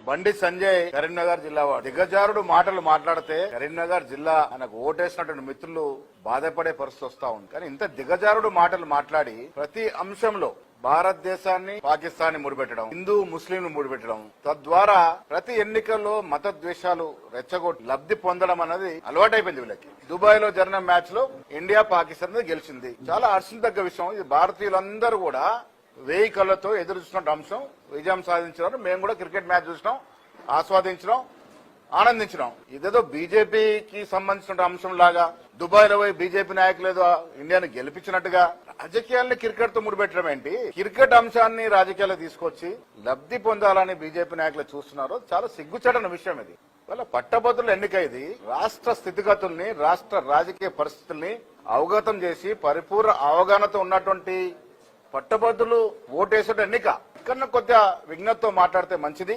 బండి సంజయ్ కరీంనగర్ జిల్లా వాడు దిగజారుడు మాటలు మాట్లాడితే కరీంనగర్ జిల్లా ఆయనకు ఓటేసినటువంటి మిత్రులు బాధపడే పరిస్థితి వస్తా ఉంది. కానీ ఇంత దిగజారుడు మాటలు మాట్లాడి ప్రతి అంశంలో భారతదేశాన్ని పాకిస్తాన్ ముడిపెట్టడం, హిందూ ముస్లింలు ముడిపెట్టడం, తద్వారా ప్రతి ఎన్నికల్లో మత ద్వేషాలు రెచ్చగొట్టి లబ్ధి పొందడం అనేది అలవాటైపోయింది వీళ్ళకి. దుబాయ్ లో జరిగిన మ్యాచ్ లో ఇండియా పాకిస్తాన్ గెలిచింది. చాలా హర్షించదగ్గ విషయం. ఇది భారతీయులందరూ కూడా 1000 కళ్లతో ఎదురు చూసిన అంశం. విజయం సాధించినారు. మేము కూడా క్రికెట్ మ్యాచ్ చూసినాం, ఆస్వాదించినాం, ఆనందించినాం. ఇదేదో బీజేపీకి సంబంధించిన అంశం లాగా దుబాయ్ లో పోయి బీజేపీ నాయకులు ఏదో ఇండియాను గెలిపించినట్టుగా రాజకీయాల్ని క్రికెట్ తో ముడిపెట్టడం ఏంటి? క్రికెట్ అంశాన్ని రాజకీయాల్లో తీసుకొచ్చి లబ్ధి పొందాలని బీజేపీ నాయకులు చూస్తున్నారు. చాలా సిగ్గుచేటన విషయం ఇది. వాళ్ళ పట్టభద్రుల ఎన్నిక ఇది. రాష్ట్ర స్థితిగతుల్ని, రాష్ట్ర రాజకీయ పరిస్థితుల్ని అవగతం చేసి పరిపూర్ణ అవగాహనతో ఉన్నటువంటి పట్టభద్రులు ఓటేసే ఎన్నిక. ఇక్కడ కొద్దిగా విజ్ఞతతో మాట్లాడితే మంచిది.